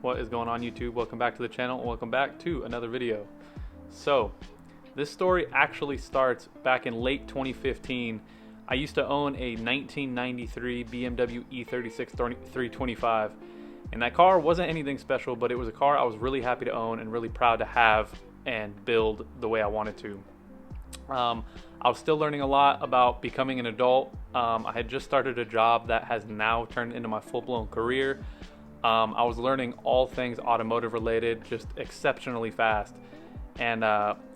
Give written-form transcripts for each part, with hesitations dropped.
What is going on, YouTube? Welcome back to the channel and welcome back to another video. So this story actually starts back in late 2015. I used to own a 1993 BMW E36 325, and that car wasn't anything special, but it was a car I was really happy to own and really proud to have and build the way I wanted to. I was still learning a lot about becoming an adult. I had just started a job that has now turned into my full-blown career. I was learning all things automotive related just exceptionally fast. And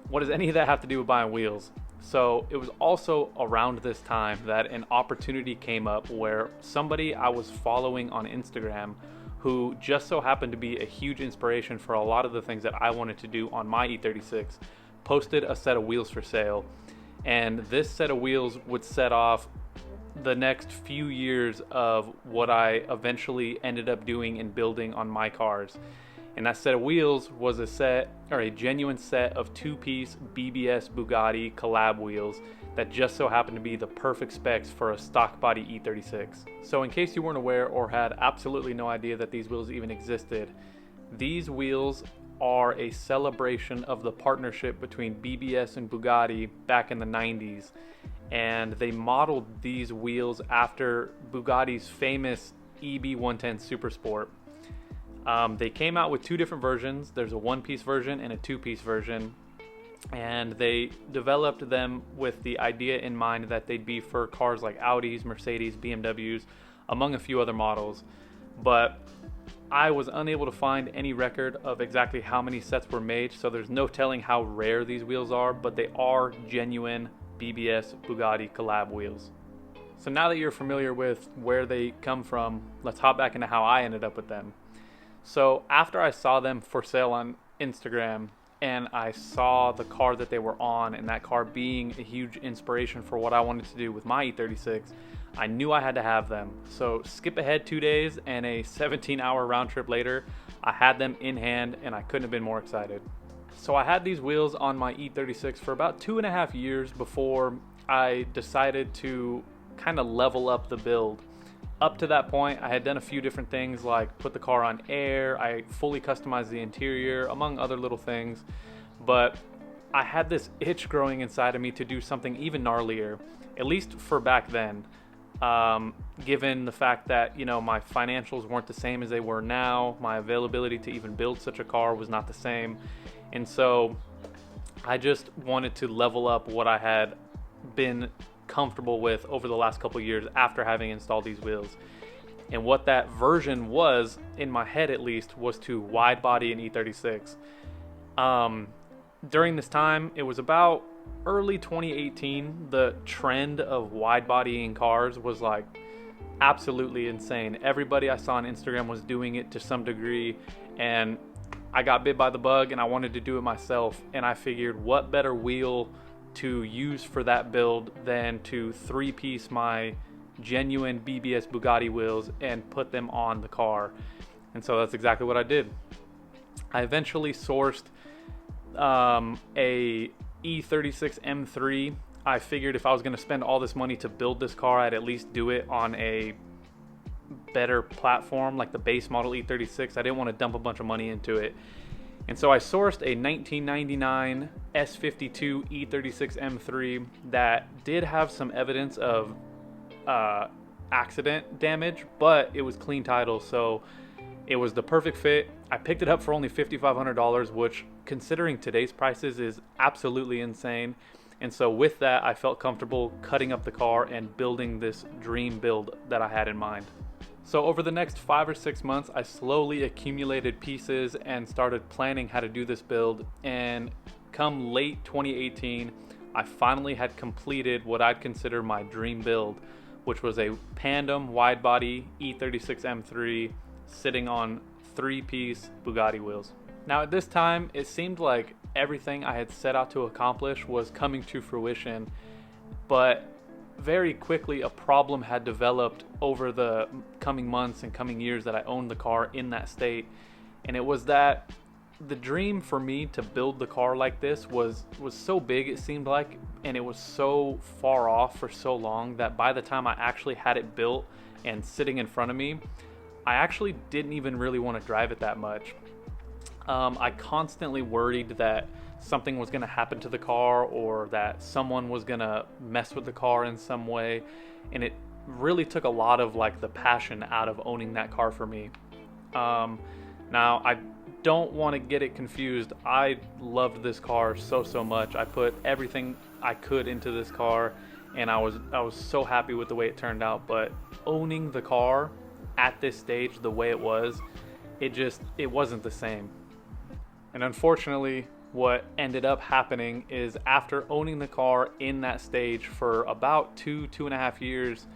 what does any of that have to do with buying wheels? So it was also around this time that an opportunity came up where somebody I was following on Instagram, who just so happened to be a huge inspiration for a lot of the things that I wanted to do on my E36, posted a set of wheels for sale. And this set of wheels would set off the next few years of what I eventually ended up doing and building on my cars. And that set of wheels was a genuine set of two-piece BBS Bugatti collab wheels that just so happened to be the perfect specs for a stock body E36. So in case you weren't aware or had absolutely no idea that these wheels even existed, these wheels are a celebration of the partnership between BBS and Bugatti back in the 90s. And they modeled these wheels after Bugatti's famous EB110 Supersport. They came out with two different versions. There's a one-piece version and a two-piece version. And they developed them with the idea in mind that they'd be for cars like Audis, Mercedes, BMWs, among a few other models. But I was unable to find any record of exactly how many sets were made, so there's no telling how rare these wheels are, but they are genuine BBS Bugatti collab wheels. So now that you're familiar with where they come from, let's hop back into how I ended up with them. So after I saw them for sale on Instagram and I saw the car that they were on, and that car being a huge inspiration for what I wanted to do with my E36, I knew I had to have them. So skip ahead 2 days and a 17-hour round trip later, I had them in hand and I couldn't have been more excited. So I had these wheels on my E36 for about 2.5 years before I decided to kind of level up the build. Up to that point, I had done a few different things like put the car on air, I fully customized the interior, among other little things. But I had this itch growing inside of me to do something even gnarlier, at least for back then. Given the fact that, my financials weren't the same as they were now, my availability to even build such a car was not the same. And so I just wanted to level up what I had been comfortable with over the last couple years after having installed these wheels. And what that version was, in my head at least, was to wide body an E36. During this time, it was about early 2018, the trend of wide bodying cars was like absolutely insane. Everybody I saw on Instagram was doing it to some degree, and I got bit by the bug and I wanted to do it myself. And I figured, what better wheel to use for that build than to three-piece my genuine BBS Bugatti wheels and put them on the car. And so that's exactly what I did. I eventually sourced a E36 M3. I figured if I was going to spend all this money to build this car, I'd at least do it on a better platform like the base model E36. I didn't want to dump a bunch of money into it. And so I sourced a 1999 S52 E36 M3 that did have some evidence of accident damage, but it was clean title, so it was the perfect fit. I picked it up for only $5,500, which, considering today's prices, is absolutely insane. And so with that, I felt comfortable cutting up the car and building this dream build that I had in mind. So over the next 5 or 6 months, I slowly accumulated pieces and started planning how to do this build. And come late 2018, I finally had completed what I'd consider my dream build, which was a Pandem wide body E36 M3 sitting on three-piece Bugatti wheels. Now at this time, it seemed like everything I had set out to accomplish was coming to fruition, but very quickly a problem had developed over the coming months and coming years that I owned the car in that state. And it was that the dream for me to build the car like this was so big, it seemed like, and it was so far off for so long that by the time I actually had it built and sitting in front of me, I actually didn't even really want to drive it that much. I constantly worried that something was going to happen to the car, or that someone was going to mess with the car in some way, and it really took a lot of like the passion out of owning that car for me. Now I don't want to get it confused. I loved this car so much. I put everything I could into this car, and I was so happy with the way it turned out. But owning the car at this stage the way it was, it wasn't the same. And unfortunately, what ended up happening is, after owning the car in that stage for about 2.5 years,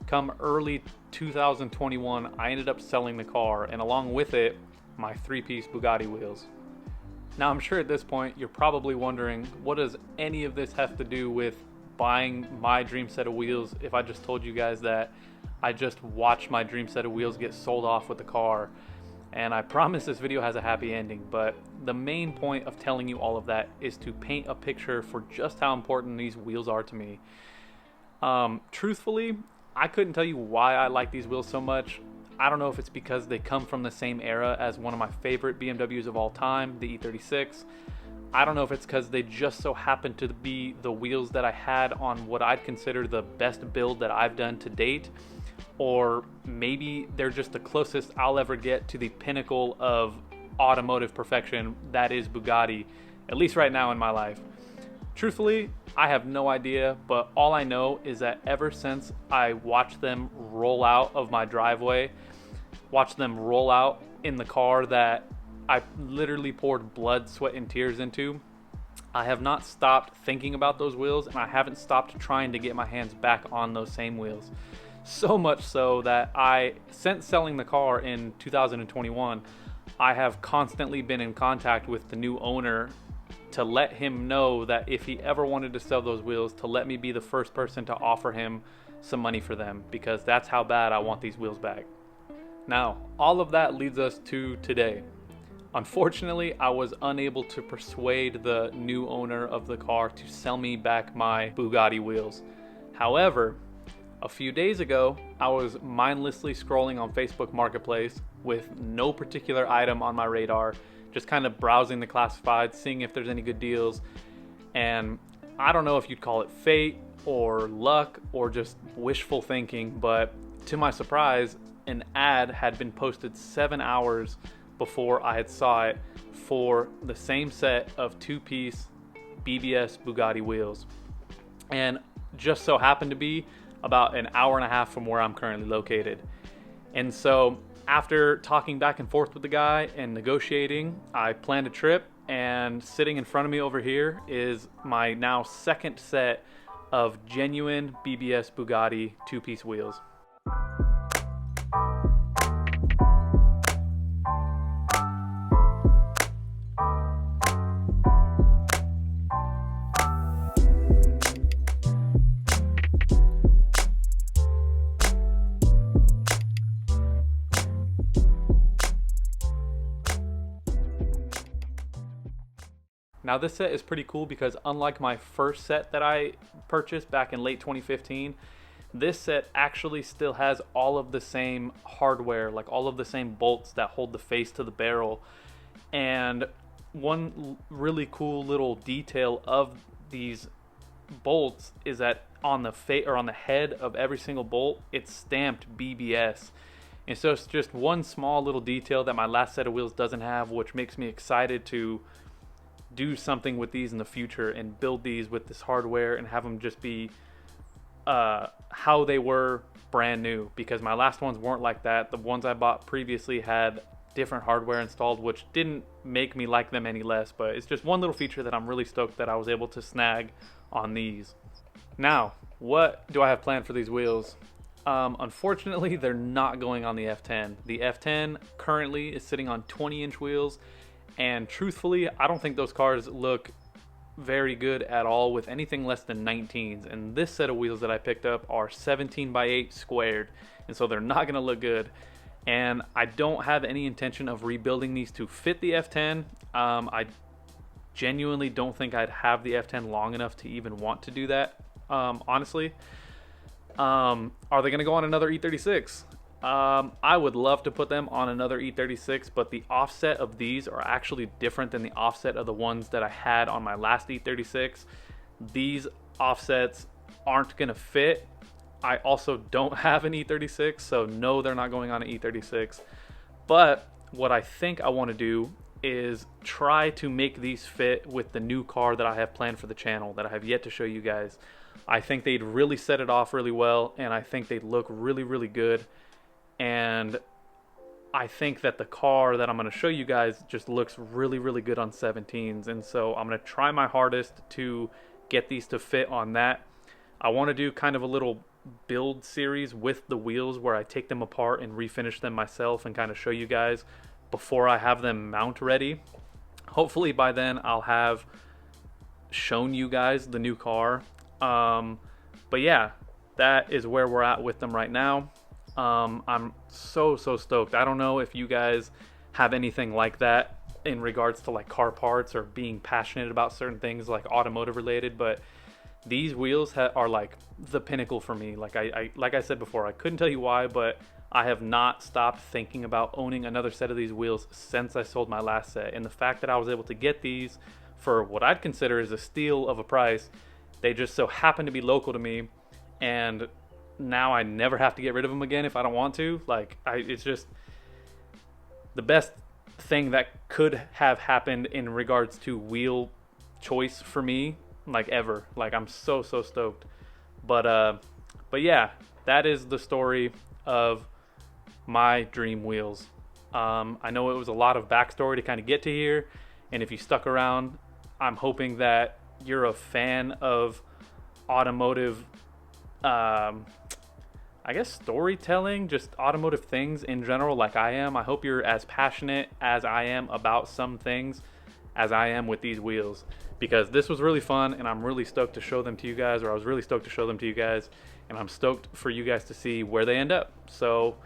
come early 2021, I ended up selling the car, and along with it, my 3-piece Bugatti wheels. Now, I'm sure at this point you're probably wondering, what does any of this have to do with buying my dream set of wheels, if I just told you guys that I just watched my dream set of wheels get sold off with the car? And I promise this video has a happy ending, but the main point of telling you all of that is to paint a picture for just how important these wheels are to me. Truthfully, I couldn't tell you why I like these wheels so much. I don't know if it's because they come from the same era as one of my favorite BMWs of all time, the E36. I don't know if it's because they just so happen to be the wheels that I had on what I'd consider the best build that I've done to date, or maybe they're just the closest I'll ever get to the pinnacle of automotive perfection that is Bugatti, at least right now in my life. Truthfully, I have no idea, but all I know is that ever since I watched them roll out of my driveway, watched them roll out in the car that I literally poured blood, sweat, and tears into, I have not stopped thinking about those wheels, and I haven't stopped trying to get my hands back on those same wheels. So much so that since selling the car in 2021, I have constantly been in contact with the new owner to let him know that if he ever wanted to sell those wheels, to let me be the first person to offer him some money for them, because that's how bad I want these wheels back. Now, all of that leads us to today. Unfortunately, I was unable to persuade the new owner of the car to sell me back my Bugatti wheels. However, a few days ago, I was mindlessly scrolling on Facebook Marketplace with no particular item on my radar, just kind of browsing the classifieds, seeing if there's any good deals. And I don't know if you'd call it fate or luck or just wishful thinking, but to my surprise, an ad had been posted 7 hours before I had saw it for the same set of 2-piece BBS Bugatti wheels, and just so happened to be about an hour and a half from where I'm currently located. And so after talking back and forth with the guy and negotiating, I planned a trip, and sitting in front of me over here is my now second set of genuine BBS Bugatti 2-piece wheels. Now this set is pretty cool because, unlike my first set that I purchased back in late 2015, this set actually still has all of the same hardware, like all of the same bolts that hold the face to the barrel. And one really cool little detail of these bolts is that on the head of every single bolt, it's stamped BBS. And so it's just one small little detail that my last set of wheels doesn't have, which makes me excited to do something with these in the future and build these with this hardware and have them just be how they were brand new, because my last ones weren't like that. The ones I bought previously had different hardware installed, which didn't make me like them any less, but it's just one little feature that I'm really stoked that I was able to snag on these. Now, what do I have planned for these wheels? Unfortunately, they're not going on the F10. The F10 currently is sitting on 20-inch wheels, and truthfully, I don't think those cars look very good at all with anything less than 19s. And this set of wheels that I picked up are 17x8 squared, and so they're not going to look good. And I don't have any intention of rebuilding these to fit the F10. I genuinely don't think I'd have the F10 long enough to even want to do that, honestly. Are they going to go on another E36? I would love to put them on another E36, but the offset of these are actually different than the offset of the ones that I had on my last E36. These offsets aren't gonna fit. I also don't have an E36, so no, they're not going on an E36. But what I think I want to do is try to make these fit with the new car that I have planned for the channel that I have yet to show you guys. I think they'd really set it off really well, and I think they'd look really, really good. And I think that the car that I'm going to show you guys just looks really, really good on 17s. And so I'm going to try my hardest to get these to fit on that. I want to do kind of a little build series with the wheels where I take them apart and refinish them myself and kind of show you guys before I have them mount ready. Hopefully by then I'll have shown you guys the new car. But yeah, that is where we're at with them right now. I'm so stoked. I don't know if you guys have anything like that in regards to like car parts or being passionate about certain things like automotive related, but these wheels are like the pinnacle for me. Like I said before, I couldn't tell you why, but I have not stopped thinking about owning another set of these wheels since I sold my last set. And the fact that I was able to get these for what I'd consider is a steal of a price, they just so happen to be local to me, and now I never have to get rid of them again if I don't want to. Like, it's just the best thing that could have happened in regards to wheel choice for me, like ever. Like, I'm so stoked. But yeah, that is the story of my dream wheels. I know it was a lot of backstory to kind of get to here, and if you stuck around, I'm hoping that you're a fan of automotive, I guess storytelling, just automotive things in general like I am. I hope you're as passionate as I am about some things as I am with these wheels, because this was really fun and I'm really stoked to show them to you guys, or I was really stoked to show them to you guys, and I'm stoked for you guys to see where they end up. So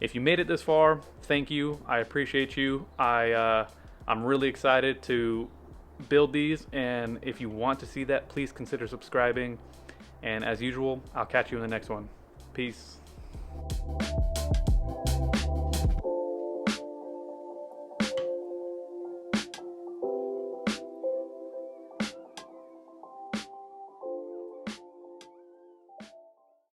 if you made it this far, thank you. I appreciate you. I'm really excited to build these, and if you want to see that, please consider subscribing. And as usual, I'll catch you in the next one. Peace.